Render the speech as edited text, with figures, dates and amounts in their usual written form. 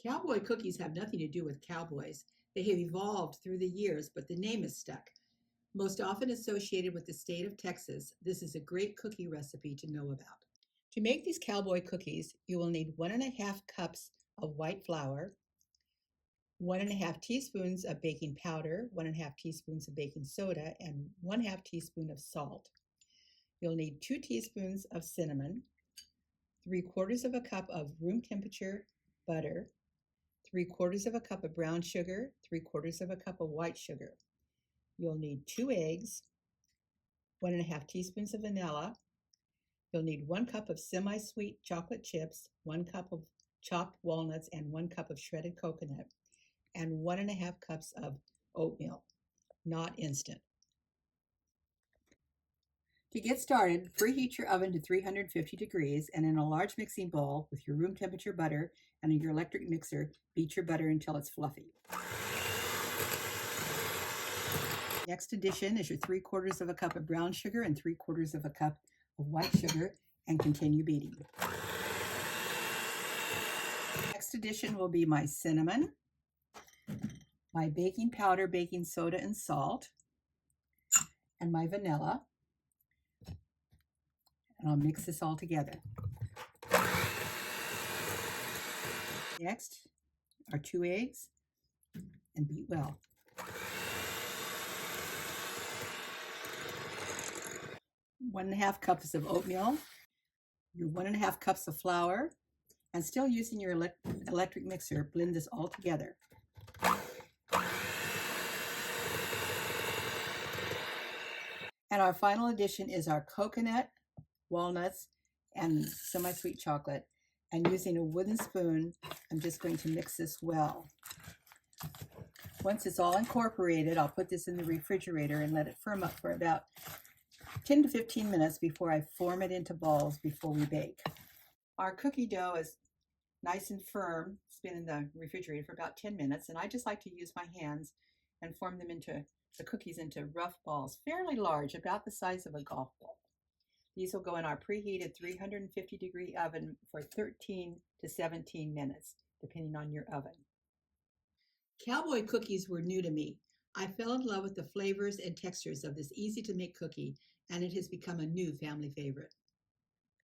Cowboy cookies have nothing to do with cowboys. They have evolved through the years, but the name is stuck. Most often associated with the state of Texas, this is a great cookie recipe to know about. To make these cowboy cookies, you will need 1.5 cups of white flour, 1.5 teaspoons of baking powder, 1.5 teaspoons of baking soda, and 1/2 teaspoon of salt. You'll need 2 teaspoons of cinnamon, 3/4 of a cup of room temperature butter, 3/4 of a cup of brown sugar, 3/4 of a cup of white sugar. You'll need 2 eggs, 1.5 teaspoons of vanilla. You'll need 1 cup of semi-sweet chocolate chips, 1 cup of chopped walnuts, and 1 cup of shredded coconut, and 1.5 cups of oatmeal, not instant. To get started, preheat your oven to 350 degrees, and in a large mixing bowl with your room temperature butter and your electric mixer, beat your butter until it's fluffy. Next addition is your 3/4 of a cup of brown sugar and 3/4 of a cup of white sugar, and continue beating. Next addition will be my cinnamon, my baking powder, baking soda, and salt, and my vanilla. And I'll mix this all together. Next are 2 eggs, and beat well. 1.5 cups of oatmeal, your 1.5 cups of flour, and still using your electric mixer, blend this all together. And our final addition is our coconut, walnuts, and semi-sweet chocolate. And using a wooden spoon, I'm just going to mix this well. Once it's all incorporated, I'll put this in the refrigerator and let it firm up for about 10 to 15 minutes before I form it into balls before we bake. Our cookie dough is nice and firm. It's been in the refrigerator for about 10 minutes, and I just like to use my hands and form them into the cookies into rough balls, fairly large, about the size of a golf ball. These will go in our preheated 350-degree oven for 13 to 17 minutes, depending on your oven. Cowboy cookies were new to me. I fell in love with the flavors and textures of this easy-to-make cookie, and it has become a new family favorite.